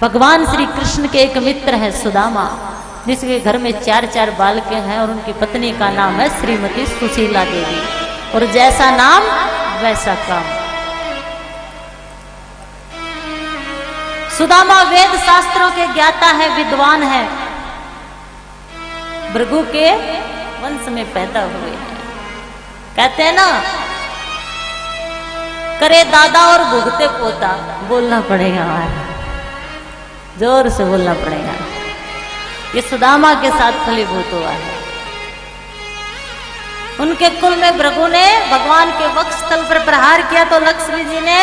भगवान श्री कृष्ण के एक मित्र है सुदामा, जिसके घर में 4 बालके हैं और उनकी पत्नी का नाम है श्रीमती सुशीला देवी। और जैसा नाम वैसा काम। सुदामा वेद शास्त्रों के ज्ञाता है, विद्वान है, भृगु के वंश में पैदा हुए हैं। कहते हैं ना, करे दादा और भुगते पोता। बोलना पड़ेगा हमारा, जोर से बोलना पड़ेगा। ये सुदामा के साथ फलीभूत हुआ है। उनके कुल में भृगु ने भगवान के वक्षस्थल पर प्रहार किया तो लक्ष्मी जी ने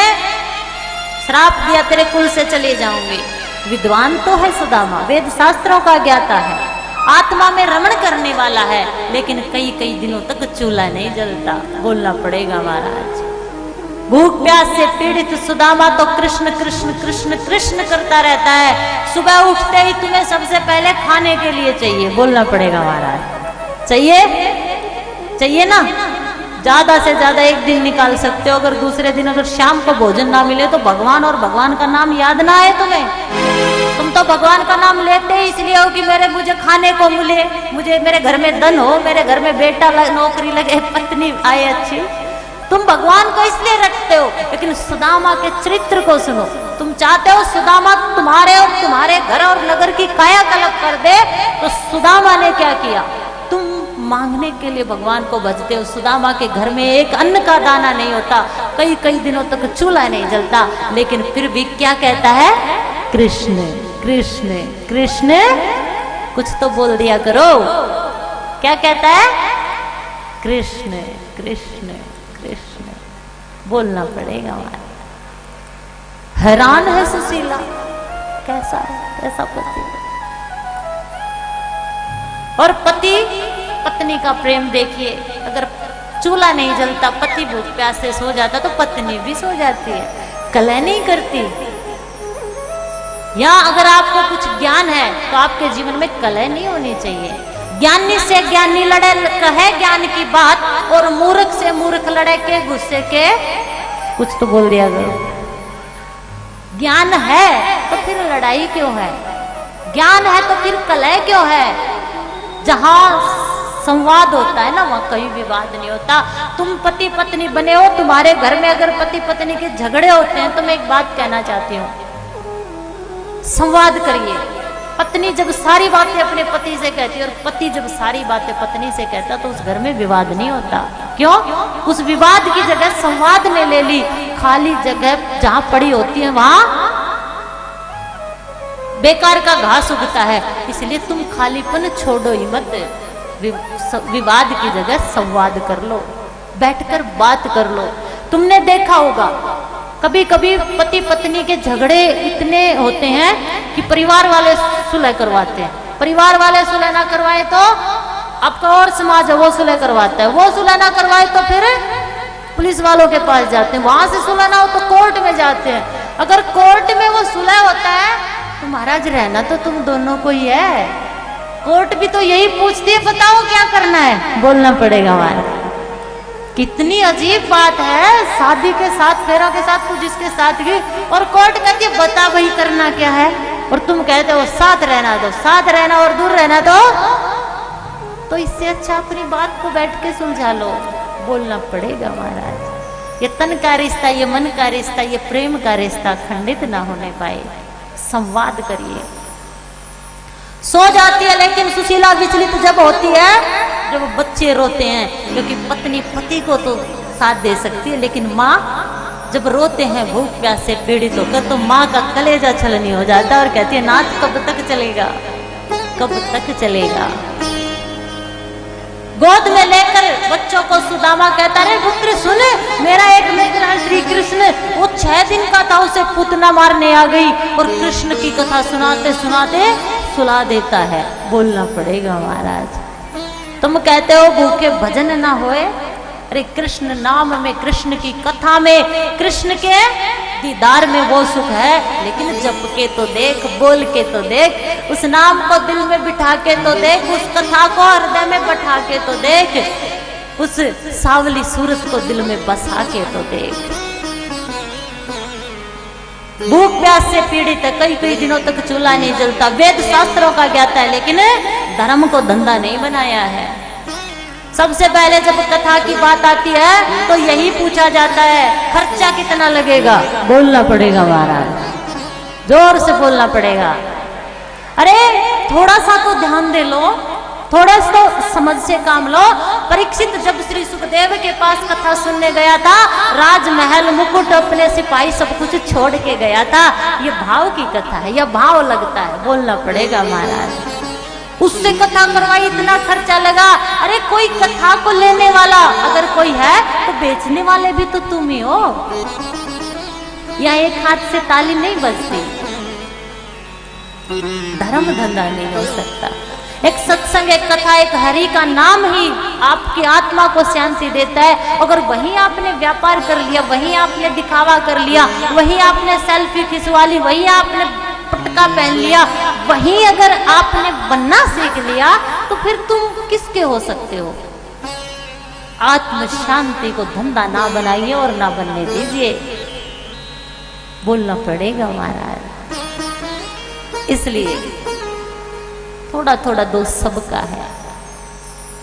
श्राप दिया, तेरे कुल से चले जाऊंगी। विद्वान तो है सुदामा, वेद शास्त्रों का ज्ञाता है, आत्मा में रमण करने वाला है, लेकिन कई दिनों तक चूल्हा नहीं जलता। बोलना पड़ेगा महाराज। भूख प्यास से पीड़ित सुदामा तो कृष्ण कृष्ण कृष्ण कृष्ण करता रहता है। सुबह उठते ही तुम्हें सबसे पहले खाने के लिए चाहिए। बोलना पड़ेगा महाराज। चाहिए ना। ज्यादा से ज्यादा एक दिन निकाल सकते हो। अगर दूसरे दिन अगर शाम को भोजन ना मिले तो भगवान और भगवान का नाम याद ना आए तुम्हें। तुम तो भगवान का नाम लेते ही इसलिए हो कि मुझे खाने को मिले, मुझे मेरे घर में धन हो, मेरे घर में बेटा नौकरी लगे, पत्नी आए अच्छी। तुम भगवान को इसलिए रखते हो। लेकिन सुदामा के चरित्र को सुनो। तुम चाहते हो सुदामा तुम्हारे और तुम्हारे घर और नगर की कायाकल्प कर दे, तो सुदामा ने क्या किया? तुम मांगने के लिए भगवान को भजते हो। सुदामा के घर में एक अन्न का दाना नहीं होता, कई दिनों तक चूल्हा नहीं जलता, लेकिन फिर भी क्या कहता है? कृष्ण कृष्ण कृष्ण। कुछ तो बोल दिया करो। क्या कहता है? कृष्ण कृष्ण कृष्ण। बोलना पड़ेगा हमारा। हैरान है सुशीला, कैसा है ऐसा पति। और पति पत्नी का प्रेम देखिए। अगर चूल्हा नहीं जलता, पति भूख प्यास से सो जाता तो पत्नी भी सो जाती है, कलह नहीं करती। या अगर आपको कुछ ज्ञान है तो आपके जीवन में कलह नहीं होनी चाहिए। ज्ञानी से ज्ञानी लड़े कहे ज्ञान की बात, और मूर्ख से मूर्ख लड़े के गुस्से के। कुछ तो बोल दिया करो। ज्ञान है तो फिर लड़ाई क्यों है? ज्ञान है तो फिर कलह क्यों है? जहां संवाद होता है ना, वहां कहीं विवाद नहीं होता। तुम पति पत्नी बने हो, तुम्हारे घर में अगर पति पत्नी के झगड़े होते हैं तो मैं एक बात कहना चाहती हूँ, संवाद करिए। पत्नी जब सारी बातें अपने पति से कहती है और पति जब सारी बातें पत्नी से कहता तो उस घर में विवाद नहीं होता। क्यों? उस विवाद की जगह संवाद ने ले ली। खाली जगह जहां पड़ी होती है वहां बेकार का घास उगता है। इसलिए तुम खालीपन छोड़ो ही मत। विवाद की जगह संवाद कर लो, बैठकर बात कर लो। तुमने देखा होगा कभी कभी पति पत्नी के झगड़े इतने होते हैं कि परिवार वाले सुलह करवाते हैं। परिवार वाले सुलह ना करवाए तो आपका और समाज है वो सुलह करवाता है। वो सुलह ना करवाए तो फिर पुलिस वालों के पास जाते हैं। वहां से सुलह ना हो तो कोर्ट में जाते हैं। अगर कोर्ट में वो सुलह होता है तो महाराज रहना तो तुम दोनों को ही है। कोर्ट भी तो यही पूछती है, बताओ क्या करना है। बोलना पड़ेगा हमारा। कितनी अजीब बात है। शादी के साथ, फेरों के साथ, तू जिसके साथ गई और कोर्ट कहती है बता वही करना क्या है, और तुम कहते हो साथ रहना दो, साथ रहना और दूर रहना दो। तो इससे अच्छा अपनी बात को बैठ के सुलझा लो। बोलना पड़ेगा महाराज। ये तन का रिश्ता, ये मन का रिश्ता, ये प्रेम का रिश्ता खंडित ना होने पाए। संवाद करिए। सो जाती है लेकिन सुशीला विचलित जब होती है जब बच्चे रोते हैं, क्योंकि पत्नी पति को तो साथ दे सकती है, लेकिन माँ जब रोते हैं भूख प्यास से पीड़ित होकर तो माँ का कलेजा छलनी हो जाता है और कहती है नाथ कब तक चलेगा, कब तक चलेगा। गोद में लेकर बच्चों को सुदामा कहता है पुत्र सुन, मेरा एक मित्र है श्री कृष्ण, वो 6 दिन का था, उसे पुतना मारने आ गई और कृष्ण की कथा सुनाते सुनाते सुला देता है। बोलना पड़ेगा महाराज। तुम कहते हो भूखे भजन ना होए। अरे कृष्ण नाम में, कृष्ण की कथा में, कृष्ण के दीदार में वो सुख है। लेकिन जप के तो देख, बोल के तो देख, उस नाम को दिल में बिठा के तो देख, उस कथा को हृदय में बैठा के तो देख, उस सावली सूरज को दिल में बसा के तो देख। भूख प्यास से पीड़ित है, कई कई दिनों तक चूल्हा नहीं जलता, वेद शास्त्रों का ज्ञाता है, लेकिन धर्म को धंधा नहीं बनाया है। सबसे पहले जब कथा की बात आती है तो यही पूछा जाता है, खर्चा कितना लगेगा? बोलना पड़ेगा महाराज, जोर से बोलना पड़ेगा। अरे थोड़ा सा तो ध्यान दे लो, थोड़ा सा तो समझ से काम लो। परीक्षित जब श्री सुखदेव के पास कथा सुनने गया था, राजमहल, मुकुट, अपने सिपाही सब कुछ छोड़ के गया था। ये भाव की कथा है, यह भाव लगता है, बोलना पड़ेगा महाराज। उससे कथा करवाई, इतना खर्चा लगा। अरे कोई कथा को लेने वाला अगर कोई है तो बेचने वाले भी तो तुम ही हो। या एक हाथ से ताली नहीं बजती, धर्म धंधा नहीं हो सकता। एक सत्संग, एक कथा, एक हरि का नाम ही आपकी आत्मा को शांति देता है। अगर वहीं आपने व्यापार कर लिया, वहीं आपने दिखावा कर लिया, वहीं आपने सेल्फी खिंचवा ली, वहीं आपने पटका पहन लिया, वहीं अगर आपने बनना सीख लिया तो फिर तुम किसके हो सकते हो? आत्म शांति को धंधा ना बनाइए और ना बनने दीजिए, बोलना पड़ेगा महाराज। इसलिए थोड़ा थोड़ा दोष सबका है।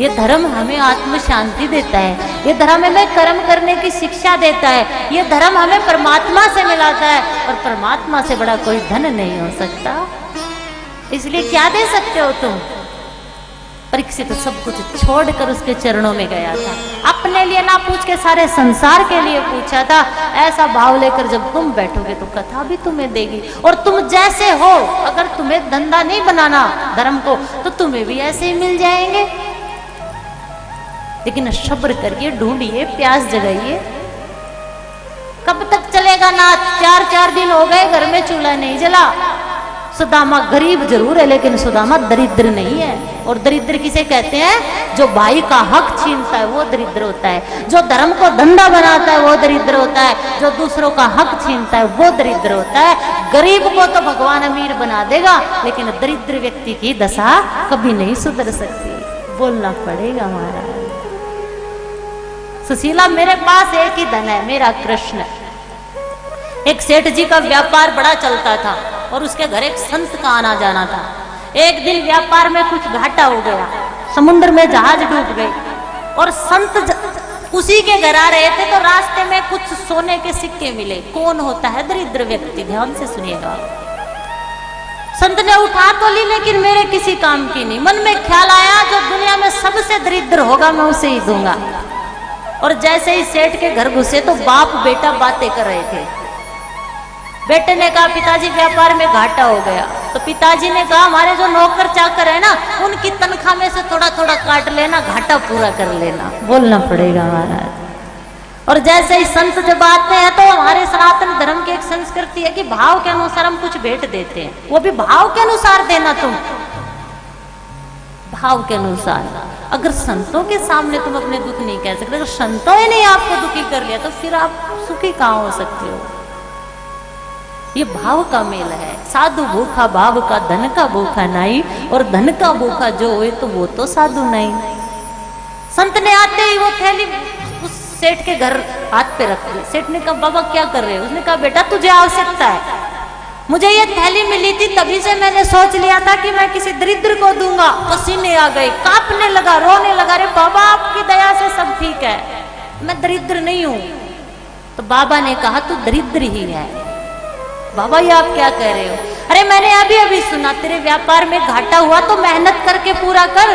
ये धर्म हमें आत्म शांति देता है, ये धर्म हमें कर्म करने की शिक्षा देता है, ये धर्म हमें परमात्मा से मिलाता है, और परमात्मा से बड़ा कोई धन नहीं हो सकता। इसलिए क्या दे सकते हो तुम? परीक्षित तो सब कुछ छोड़कर उसके चरणों में गया था, अपने लिए ना पूछ के सारे संसार के लिए पूछा था। ऐसा भाव लेकर जब तुम बैठोगे तो कथा भी तुम्हें देगी, और तुम जैसे हो, अगर तुम्हें धंधा नहीं बनाना धर्म को तो तुम्हें भी ऐसे ही मिल जाएंगे। लेकिन सब्र करिए, ढूंढिए, प्यास जगाइए। कब तक चलेगा नाथ? 4 दिन हो गए घर में चूल्हा नहीं जला। सुदामा गरीब जरूर है लेकिन सुदामा दरिद्र नहीं है। और दरिद्र किसे कहते हैं? जो भाई का हक छीनता है वो दरिद्र होता है, जो धर्म को धंधा बनाता है वो दरिद्र होता है, जो दूसरों का हक छीनता है वो दरिद्र होता है। गरीब को तो भगवान अमीर बना देगा, लेकिन दरिद्र व्यक्ति की दशा कभी नहीं सुधर सकती, बोलना पड़ेगा महाराज। सुशीला, मेरे पास एक ही धन है, मेरा कृष्ण। एक सेठ जी का व्यापार बड़ा चलता था और उसके घर एक संत का आना जाना था। एक दिन व्यापार में कुछ घाटा हो गया, समुद्र में जहाज डूब गई और संत उसी के घर आ रहे थे तो रास्ते में कुछ सोने के सिक्के मिले। कौन होता है दरिद्र व्यक्ति? ध्यान से सुनिएगा। संत ने उठा तो ली लेकिन मेरे किसी काम की नहीं। मन में ख्याल आया, जो दुनिया में सबसे दरिद्र होगा मैं उसे ही दूंगा। और जैसे ही सेठ के घर घुसे तो बाप बेटा बातें कर रहे थे। बेटे ने कहा, पिताजी व्यापार में घाटा हो गया। तो पिताजी ने कहा, हमारे जो नौकर चाकर है ना, उनकी तनख्वाह में से थोड़ा थोड़ा काट लेना, घाटा पूरा कर लेना, बोलना पड़ेगा महाराज। और जैसे ही संत जब आते हैं तो हमारे सनातन धर्म की एक संस्कृति है कि भाव के अनुसार हम कुछ भेंट देते हैं, वो भी भाव के अनुसार देना। तुम भाव के अनुसार, अगर संतों के सामने तुम अपने दुख नहीं कह सकते, अगर संतों ने नहीं आपको दुखी कर लिया तो फिर आप सुखी कहाँ हो सकते हो? ये भाव का मेल है। साधु भूखा भाव का, धन का भूखा नहीं, और धन का भूखा जो हुए तो वो तो साधु नहीं। संत ने आते ही वो थैली उस सेठ के घर हाथ पे रख दी। सेठ ने कहा, बाबा क्या कर रहे हो? उसने कहा, बेटा तुझे आवश्यकता है, मुझे ये थैली मिली थी, तभी से मैंने सोच लिया था कि मैं किसी दरिद्र को दूंगा। पसीने आ गए, कांपने लगा, रोने लगा। रे बाबा, आपकी दया से सब ठीक है, मैं दरिद्र नहीं हूं। तो बाबा ने कहा, तू दरिद्र ही है। बाबा ये आप क्या कह रहे हो? अरे मैंने अभी अभी सुना तेरे व्यापार में घाटा हुआ तो मेहनत करके पूरा कर।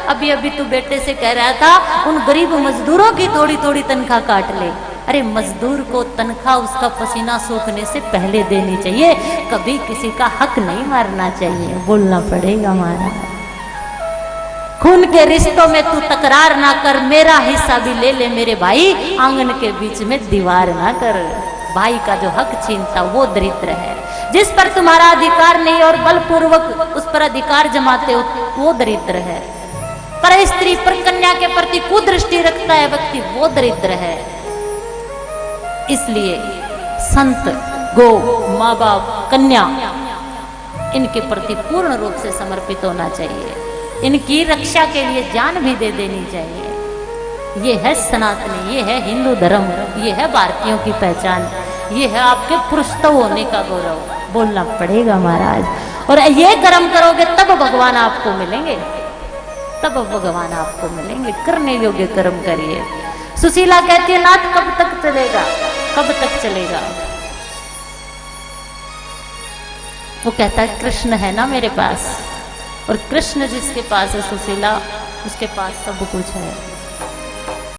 अभी अभी तू बेटे से कह रहा था उन गरीब मजदूरों की थोड़ी थोड़ी तनख्वाह काट ले। अरे मजदूर को तनख्वाह उसका पसीना सूखने से पहले देनी चाहिए, कभी किसी का हक नहीं मारना चाहिए, बोलना पड़ेगा हमारा। खून के रिश्तों में तू तकरार ना कर, मेरा हिस्सा भी ले ले मेरे भाई, आंगन के बीच में दीवार ना कर। भाई का जो हक छीनता वो दरिद्र है। जिस पर तुम्हारा अधिकार नहीं और बलपूर्वक उस पर अधिकार जमाते हो वो दरिद्र है। पर स्त्री पर कन्या के प्रति कुदृष्टि रखता है व्यक्ति, वो दरिद्र है। इसलिए संत, गो, माँ बाप, कन्या, इनके प्रति पूर्ण रूप से समर्पित होना चाहिए। इनकी रक्षा के लिए जान भी दे देनी चाहिए। ये है सनातनी, ये है हिंदू धर्म, ये है भारतीयों की पहचान, ये है आपके पुरुषत्व होने का गौरव, बोलना पड़ेगा महाराज। और ये कर्म करोगे तब भगवान आपको मिलेंगे, तब भगवान आपको मिलेंगे। करने योग्य कर्म करिए। सुशीला कहती है नाथ कब तक चलेगा, कब तक चलेगा? वो कहता है कृष्ण है ना मेरे पास, और कृष्ण जिसके पास है सुशीला, उसके पास सब कुछ है।